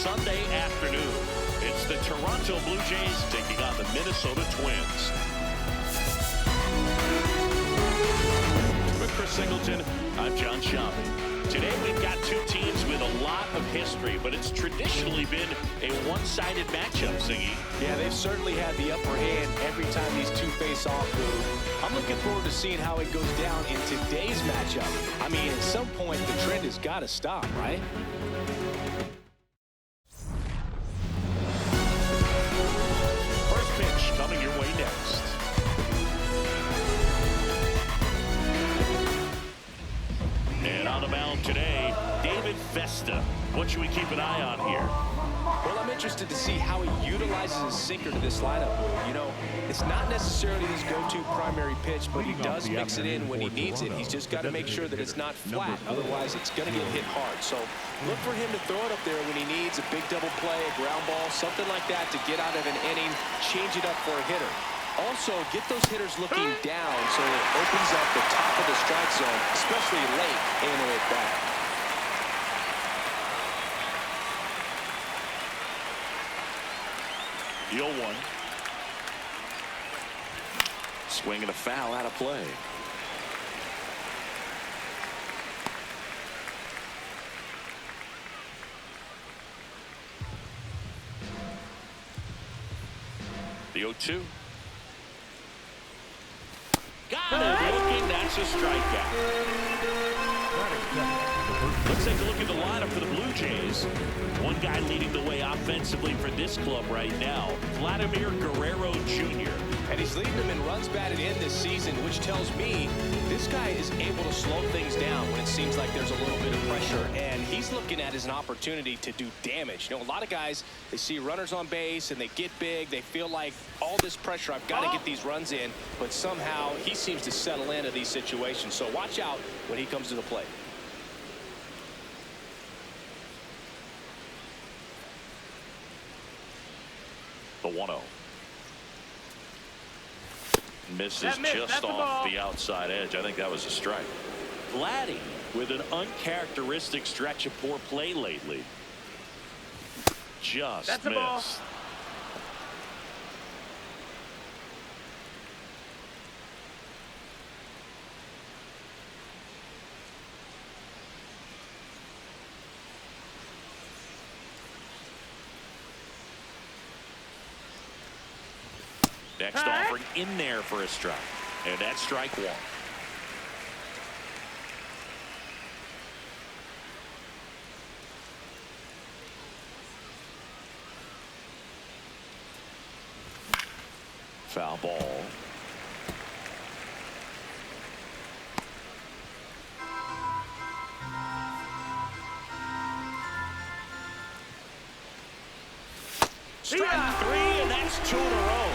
Sunday afternoon. It's the Toronto Blue Jays taking on the Minnesota Twins. With Chris Singleton, I'm John Schaub. Today we've got two teams with a lot of history, but it's traditionally been a one-sided matchup, Singy. Yeah, they've certainly had the upper hand every time these two face off, Boo. I'm looking forward to seeing how it goes down in today's matchup. I mean, at some point, the trend has got to stop, right? First pitch coming your way next. And on the mound today, David Festa. What should we keep an eye on here? Well, I'm interested to see how he utilizes his sinker to this lineup. You know, it's not necessarily his go-to primary pitch, but he does mix it in when he needs it. He's just got to make sure that it's not flat. Otherwise, it's going to get hit hard. So look for him to throw it up there when he needs a big double play, a ground ball, something like that to get out of an inning, change it up for a hitter. Also, get those hitters looking down so it opens up the top of the strike zone, especially late in the at-bat. The 0-1. Swing and a foul out of play. The 0-2. Got it looking. That's a strikeout. Let's take a look at the lineup for the Blue Jays. One guy leading the way offensively for this club right now, Vladimir Guerrero Jr. And he's leading them in runs batted in this season, which tells me this guy is able to slow things down when it seems like there's a little bit of pressure. And he's looking at it as an opportunity to do damage. You know, a lot of guys, they see runners on base and they get big. They feel like all this pressure, I've got to get these runs in. But somehow he seems to settle into these situations. So watch out when he comes to the plate. The 1-0. Misses just off the outside edge. I think that was a strike. Vladdy with an uncharacteristic stretch of poor play lately. Just missed. Next offering in there for a strike. And that's strike one. Foul ball. Strike three, and that's two in a row.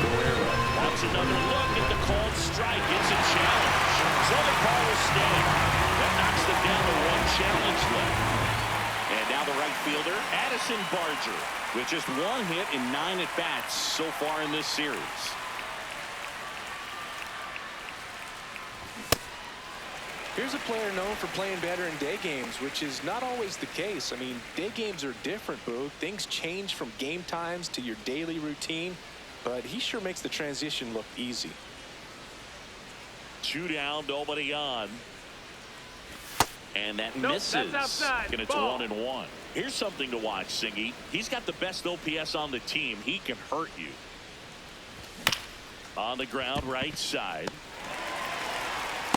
Guerrero wants another look at the called strike. It's a challenge. So the call will stay. That knocks them down to one challenge left. And now the right fielder, Addison Barger, with just one hit in 9 at-bats so far in this series. Here's a player known for playing better in day games, which is not always the case. I mean, day games are different, Boo. Things change from game times to your daily routine, but he sure makes the transition look easy. 2 down, nobody on. And that misses. That's outside. And it's 1-1. Here's something to watch, Singy. He's got the best OPS on the team. He can hurt you. On the ground, right side.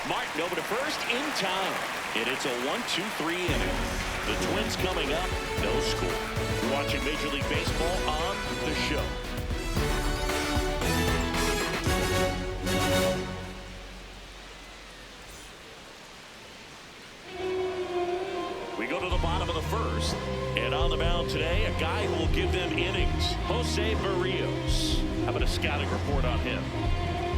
Martin over to first in time. And it's a 1-2-3 inning. The Twins coming up, no score. You're watching Major League Baseball on the show. We go to the bottom of the first. And on the mound today, a guy who will give them innings, Jose Berrios. How about a scouting report on him?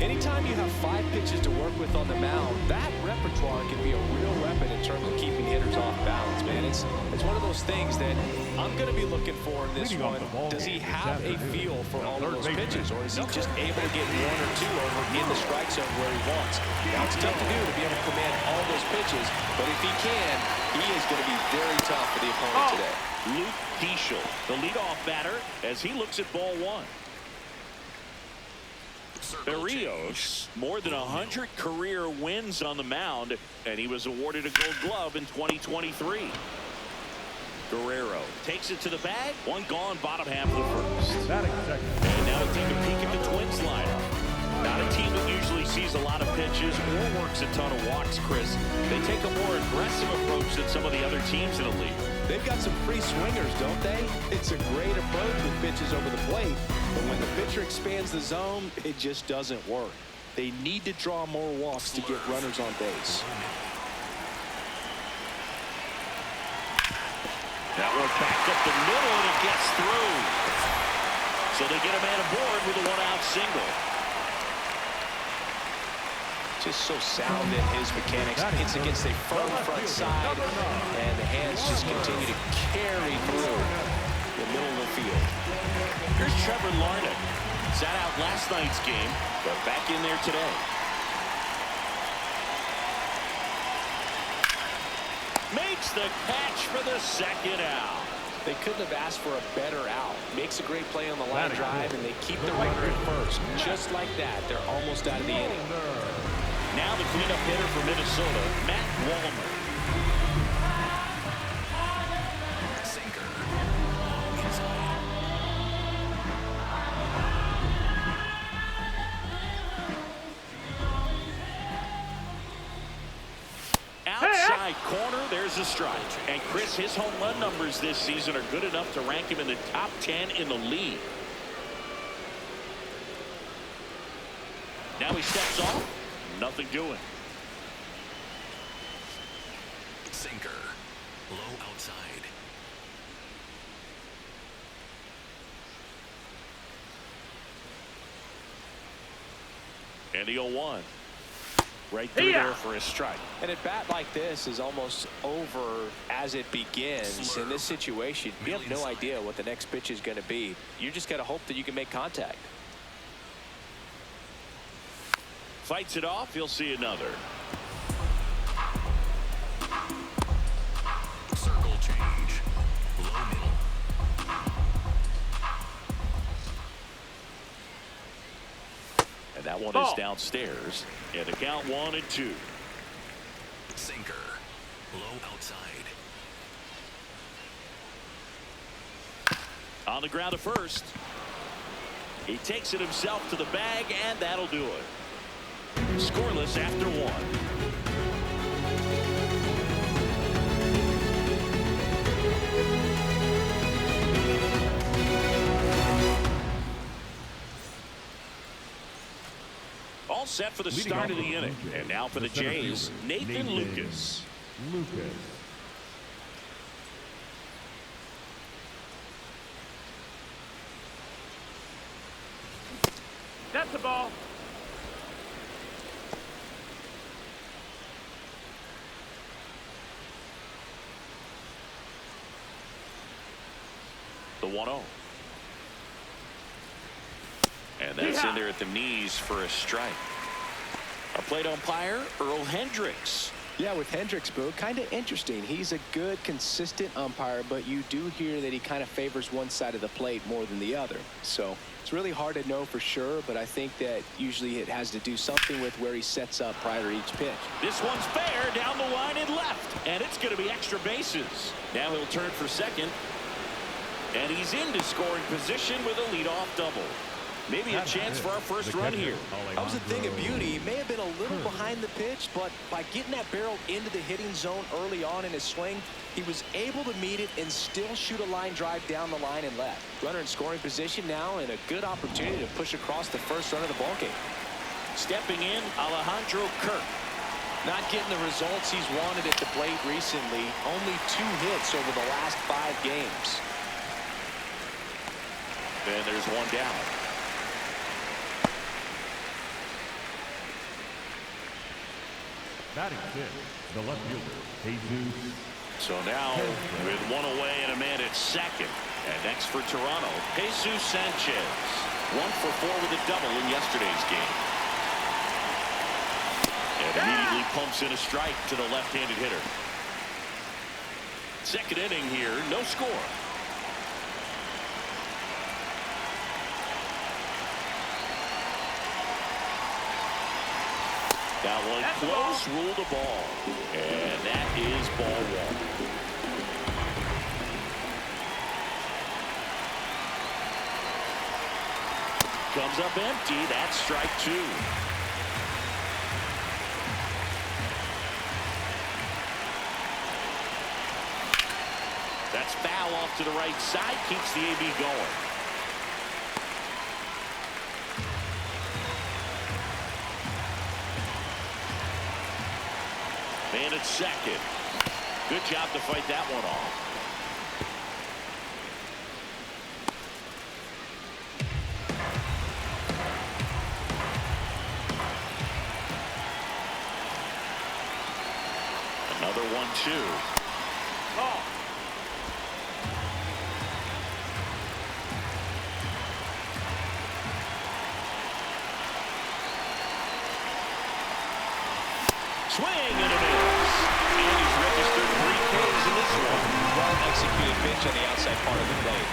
Anytime you have 5 pitches to work with on the mound, that repertoire can be a real weapon in terms of keeping hitters off balance, man. It's one of those things that I'm going to be looking for in this one. Does he have a feel for all of those pitches, or is he just able to get 1 or 2 over in the strike zone where he wants? Now, it's tough to do to be able to command all those pitches, but if he can, he is going to be very tough for the opponent today. Luke Diesel, the leadoff batter, as he looks at ball 1. Berrios, more than 100 career wins on the mound, and he was awarded a Gold Glove in 2023. Guerrero takes it to the bag. 1 gone, bottom half of the first. And now we take a peek at the Twins lineup. Not a team that usually sees a lot of pitches or works a ton of walks, Chris. They take a more aggressive approach than some of the other teams in the league. They've got some free swingers, don't they? It's a great approach with pitches over the plate, but when the pitcher expands the zone, it just doesn't work. They need to draw more walks to get runners on base. That one back up the middle, and it gets through. So they get a man aboard with a 1-out single. Just so sound in his mechanics. Hits against a firm front side, and the hands just continue to carry through the middle of the field. Here's Trevor Larnach. Sat out last night's game, but back in there today. Makes the catch for the 2nd out. They couldn't have asked for a better out. Makes a great play on the line drive, and they keep the runner at first. Just like that, they're almost out of the inning. Now the cleanup hitter for Minnesota, Matt Wallner. Sinker. Outside corner, there's a strike. And Chris, his home run numbers this season are good enough to rank him in the top 10 in the league. Now he steps off. Nothing doing. Sinker. Low outside. And the 0-1. Right through there for a strike. And a bat like this is almost over as it begins. In this situation, you have no idea what the next pitch is going to be. You just got to hope that you can make contact. Fights it off. He'll see another. Circle change. Low middle. And that one is downstairs. And the count 1-2. Sinker. Low outside. On the ground to first. He takes it himself to the bag, and that'll do it. Scoreless after 1. All set for the start of the inning. And now for the Jays, Nathan Lucas. That's the ball. The 1-0. And that's in there at the knees for a strike. Our plate umpire, Earl Hendricks. Yeah, with Hendricks, Boo, kind of interesting. He's a good, consistent umpire, but you do hear that he kind of favors one side of the plate more than the other. So it's really hard to know for sure, but I think that usually it has to do something with where he sets up prior to each pitch. This one's fair, down the line and left, and it's going to be extra bases. Now he'll turn for second. And he's into scoring position with a leadoff double. Maybe a chance for our first run here. That was a thing of beauty. He may have been a little behind the pitch, but by getting that barrel into the hitting zone early on in his swing, he was able to meet it and still shoot a line drive down the line and left. Runner in scoring position now, and a good opportunity to push across the first run of the ballgame. Stepping in, Alejandro Kirk. Not getting the results he's wanted at the plate recently. Only 2 hits over the last 5 games. And there's one down. Batting fifth, the left fielder, Jesus. So now with one away and a man at second. And next for Toronto, Jesus Sanchez. 1 for 4 with a double in yesterday's game. And immediately pumps in a strike to the left-handed hitter. Second inning here, no score. That one close, ruled a ball. And that is ball 1. Comes up empty. That's strike 2. That's foul off to the right side. Keeps the AB going. Man at second. Good job to fight that one off. Another 1-2. Oh. Swing and a miss. And he's registered 3 Ks in this one. Well-executed pitch on the outside part of the plate.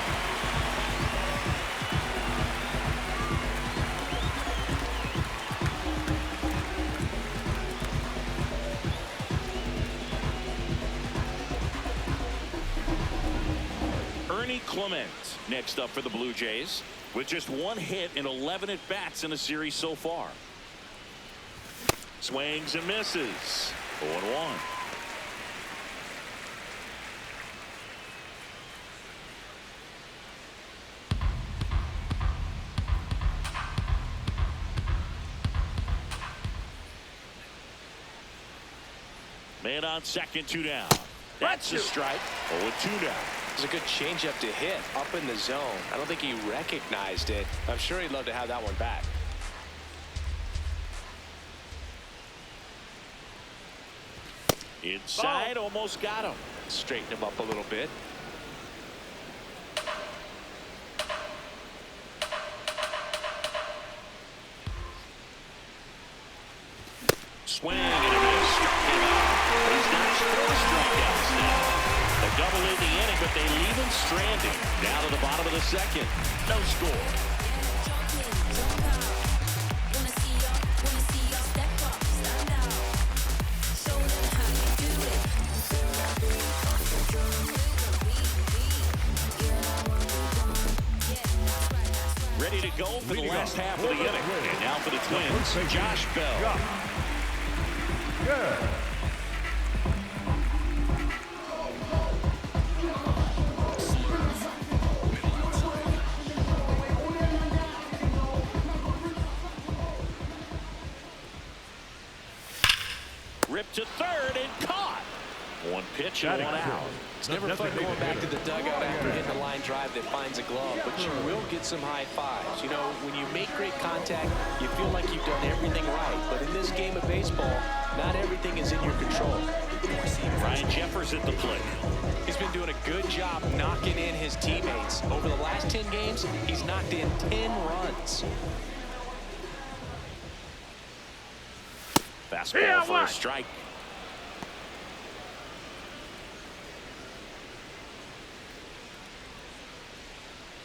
Ernie Clement next up for the Blue Jays with just 1 hit in 11 at-bats in the series so far. Swings and misses. 0-1. Man on second, 2 down. That's a strike. 0-2 down. It's a good changeup to hit up in the zone. I don't think he recognized it. I'm sure he'd love to have that one back. Inside, almost got him. Straighten him up a little bit. Swing and a miss. Struck him out. He's got 4 strikeouts now. A double in the inning, but they leave him stranded. Down to the bottom of the second. No score. Ready to go for the last half of the inning. And now for the Twins, Josh Bell. Good. Ripped to third and caught. 1 pitch and 1 out. It's never fun going back to the dugout after hitting a line drive that finds a glove, but you will get some high fives. You know, when you make great contact, you feel like you've done everything right. But in this game of baseball, not everything is in your control. Ryan Jeffers at the plate. He's been doing a good job knocking in his teammates. Over the last 10 games, he's knocked in 10 runs. Fastball for a strike.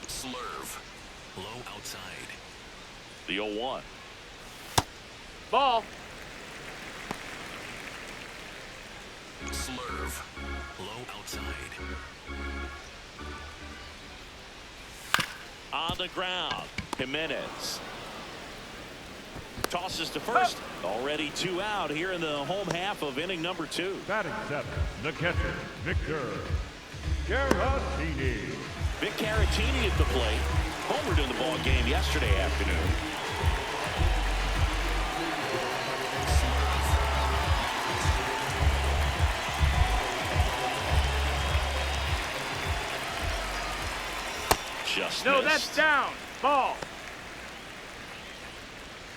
Slurve. Low outside. The 0-1. Ball. Slurve. Low outside. On the ground. Jimenez. Tosses to first. Already 2 out here in the home half of inning number 2. Batting 7, the catcher, Victor Caratini. Vic Caratini at the plate. Homered in the ball game yesterday afternoon. Just No, missed. that's down. Ball.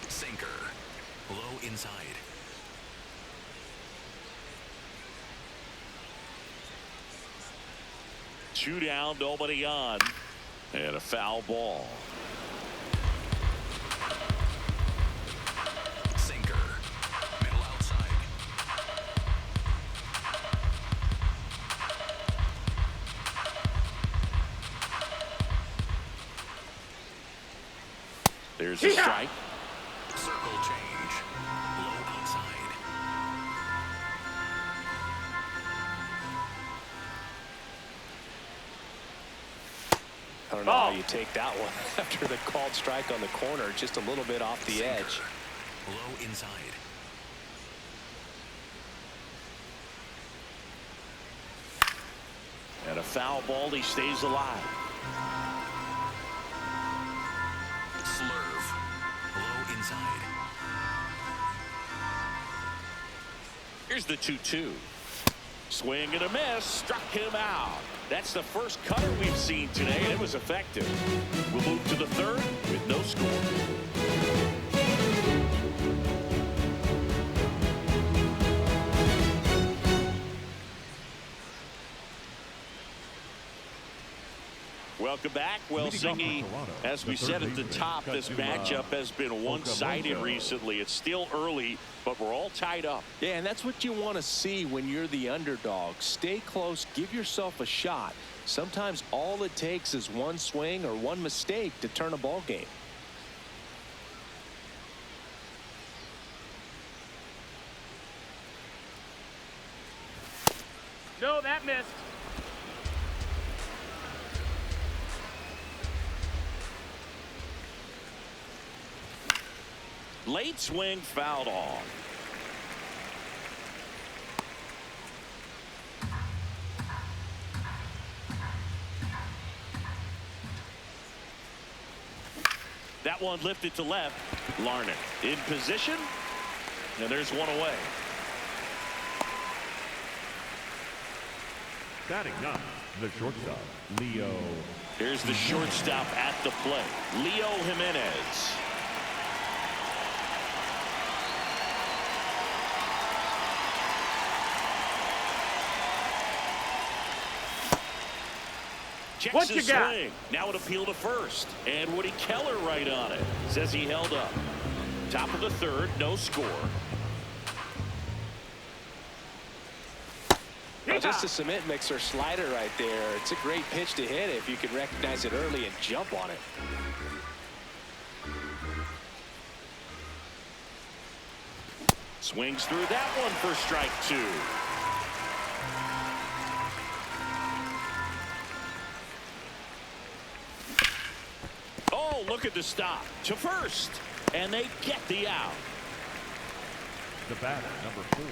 Sinker. Low inside. 2 down, nobody on, and a foul ball. Sinker. Middle outside. There's a strike. Circle change. Low outside. I don't know how you take that one after the called strike on the corner, just a little bit off the edge. Low inside. And a foul ball, he stays alive. Slurve. Low inside. Here's the 2-2. Swing and a miss, struck him out. That's the first cutter we've seen today, and it was effective. We'll move to the third with no score. Welcome back. Well, Singy, as we said at the top, this matchup has been one-sided recently. It's still early, but we're all tied up. Yeah, and that's what you want to see when you're the underdog. Stay close, give yourself a shot. Sometimes all it takes is one swing or one mistake to turn a ball game. No, that missed. Late swing fouled off. That one lifted to left. Larned in position. And there's one away. Batting ninth, the shortstop, Leo. Here's the shortstop at the plate, Leo Jimenez. Checks What you his got? swing. Now an appeal to first. And Woody Keller right on it. Says he held up. Top of the third, no score. Just a cement mixer slider right there. It's a great pitch to hit if you can recognize it early and jump on it. Swings through that one for strike 2. Oh, look at the stop to first, and they get the out. The batter, number 4,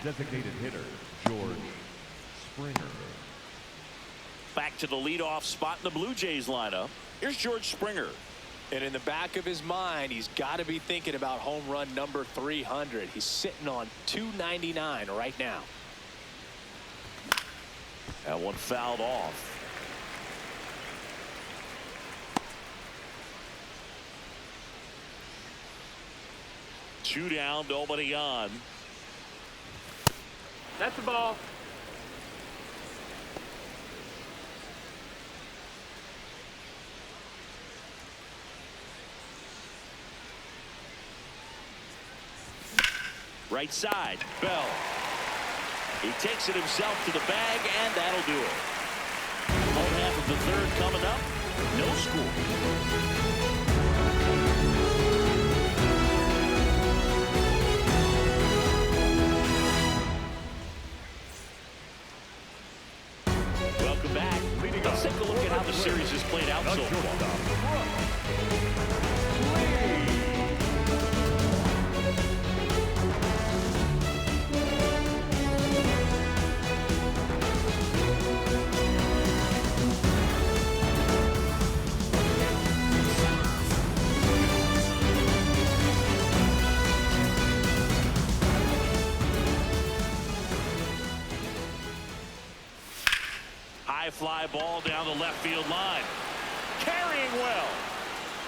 designated hitter, George Springer. Back to the leadoff spot in the Blue Jays lineup. Here's George Springer. And in the back of his mind, he's got to be thinking about home run number 300. He's sitting on 299 right now. That one fouled off. Two down, nobody on. That's the ball. Right side, Bell. He takes it himself to the bag, and that'll do it. Home half of the third coming up. No score. Welcome back. Let's take a look at how the series has played out so far. High fly ball down the left field line. Carrying well.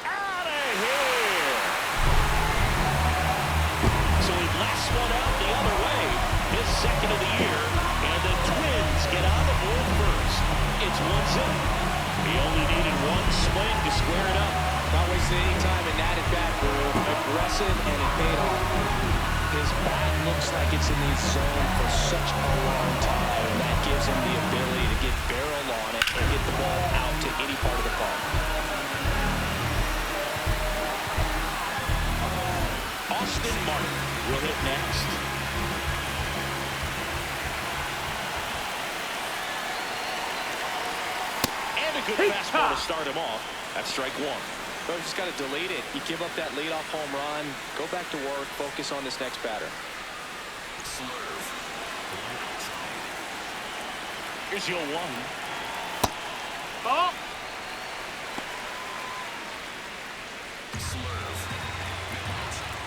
Out of here. So he blasts one out the other way. His second of the year. And the Twins get on the board first. It's 1-0. He only needed one swing to square it up. Not wasting any time in that at bat, aggressive, and it paid off. His bat looks like it's in the zone for such a long time, and that gives him the ability to get barrel on it and get the ball out to any part of the park. Austin Martin will hit next. And a good fastball to start him off. That's strike one. But just got to delete it. You give up that leadoff home run, go back to work, focus on this next batter. Slurve. Low outside. Here's your 1. Ball. Slurve. Middle outside.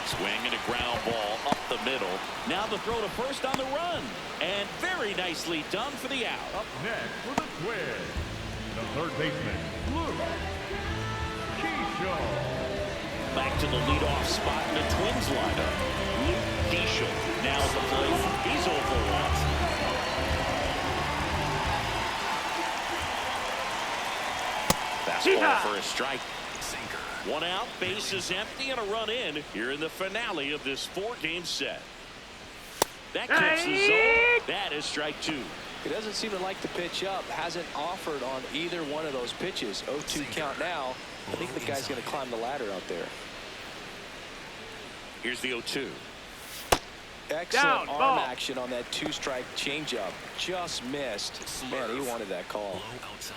Swing and a ground ball up the middle. Now the throw to first on the run. And very nicely done for the out. Up next for the Twins, the third baseman, Luke Keeschel. Back to the leadoff spot in the Twins lineup. Luke Keeschel now at the plate. He's 0 for 1. Fastball for a strike. Sinker. 1 out, bases empty, and a run in here in the finale of this 4-game set. That clips the zone. That is strike 2. He doesn't seem to like the pitch up. Hasn't offered on either one of those pitches. 0-2 count now. I think the guy's going to climb the ladder out there. Here's the 0-2. Excellent Down, arm ball. action on that 2-strike changeup. Just missed. Man, he wanted that call. Low outside.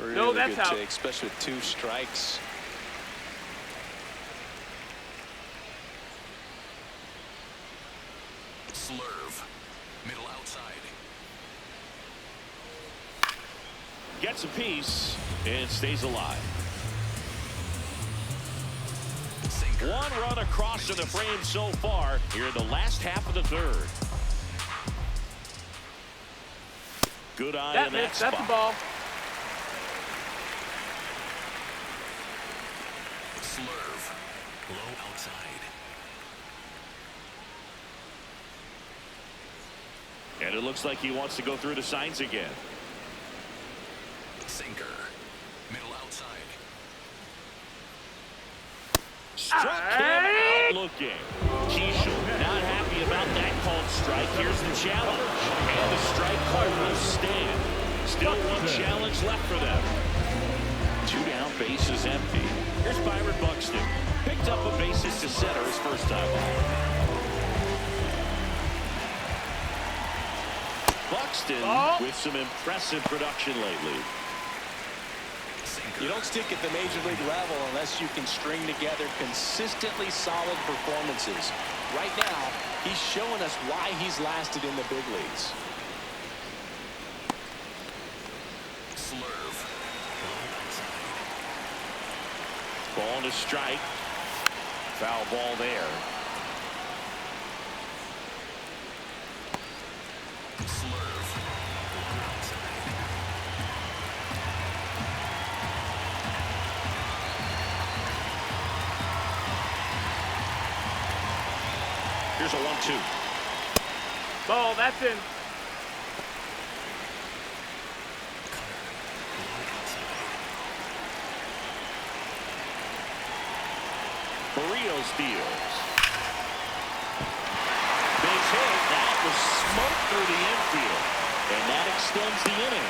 Really No, that's good out. take, especially with 2 strikes. Slurve. Middle outside. Gets a piece and stays alive. Sinker. 1 run across in the frame so far here in the last half of the 3rd. Good eye That in that missed. That's spot. the ball. Slurve. Low outside. And it looks like he wants to go through the signs again. Sinker. Middle outside. Struck him out looking. Keeschel not happy about that called strike. Here's the challenge. And the strike call will stand. Still 1 challenge left for them. 2 down, bases empty. Here's Byron Buxton. Picked up a base hit to center his first time out. Buxton with some impressive production lately. Sinker. You don't stick at the major league level unless you can string together consistently solid performances. Right now, he's showing us why he's lasted in the big leagues. Slurve. Low outside. Ball and a strike. Foul ball there. Slurve. Low outside. Here's a 1-2. Ball. That's in. Barrios deals. Base hit. That was smoked through the infield. And that extends the inning.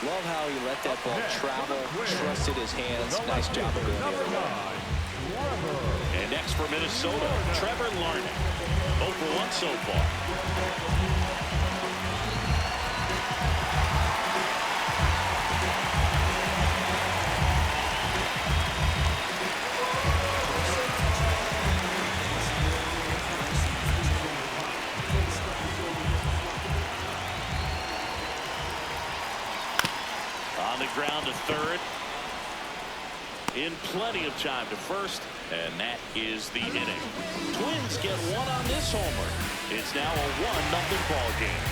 Love how he let that ball travel, trusted his hands. Nice job of going the other way. And next for Minnesota, Trevor Larnach. 0 for 1 so far. On the ground to third. In plenty of time to first, and that is the inning. Twins get 1 on this homer. It's now a 1-0 ball game.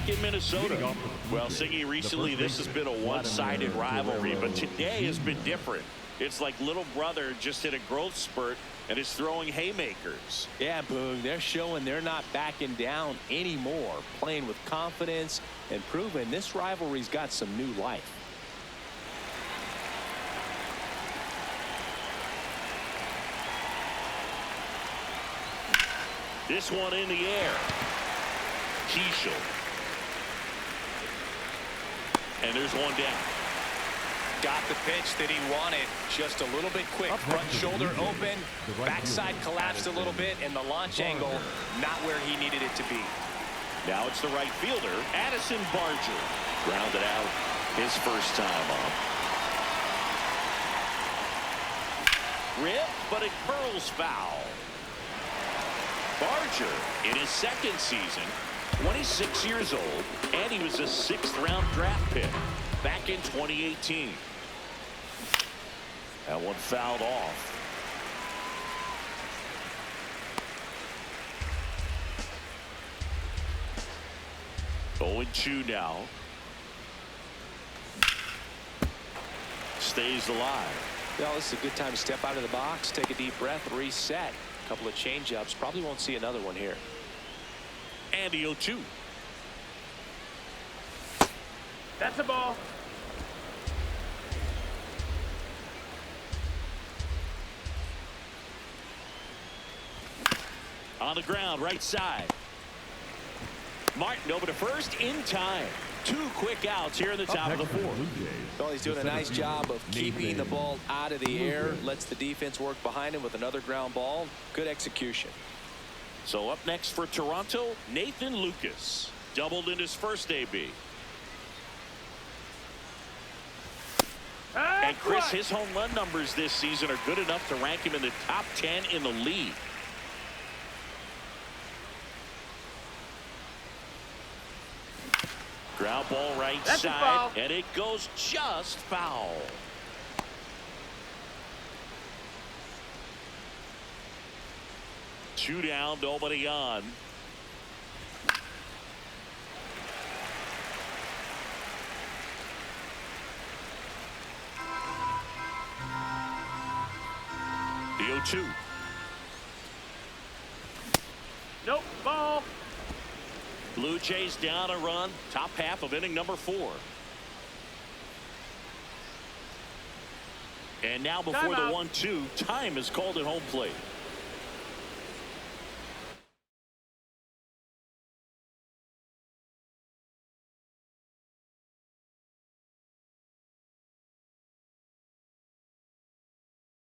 back in Minnesota. Well, Siggy, recently this has been a one-sided rivalry, but today has been different. It's like little brother just hit a growth spurt and is throwing haymakers. Yeah, Boog, they're showing they're not backing down anymore, playing with confidence and proving this rivalry's got some new life. This one in the air. Keishel. And there's one down. Got the pitch that he wanted, just a little bit quick. Front shoulder open, backside collapsed a little bit, and the launch angle not where he needed it to be. Now it's the right fielder, Addison Barger. Grounded out his first time up. Rip, but it curls foul. Barger in his second season, 26 years old, and he was a 6th-round draft pick back in 2018. That one fouled off. Going 2 now. Stays alive. Well, this is a good time to step out of the box, take a deep breath, reset. A couple of change-ups. Probably won't see another one here. And the 0-2. That's a ball. On the ground, right side. Martin over to first in time. 2 quick outs here in the top of the 4th. Well, he's doing a nice job of keeping the ball out of the air. Lets the defense work behind him with another ground ball. Good execution. So up next for Toronto, Nathan Lucas. Doubled in his first AB. And Chris, his home run numbers this season are good enough to rank him in the top 10 in the league. Ground ball right side, and it goes just foul. Two down, nobody on. The 0-2. Nope, ball. Blue Jays down a run, top half of inning number 4. And now before the 1-2, time is called at home plate.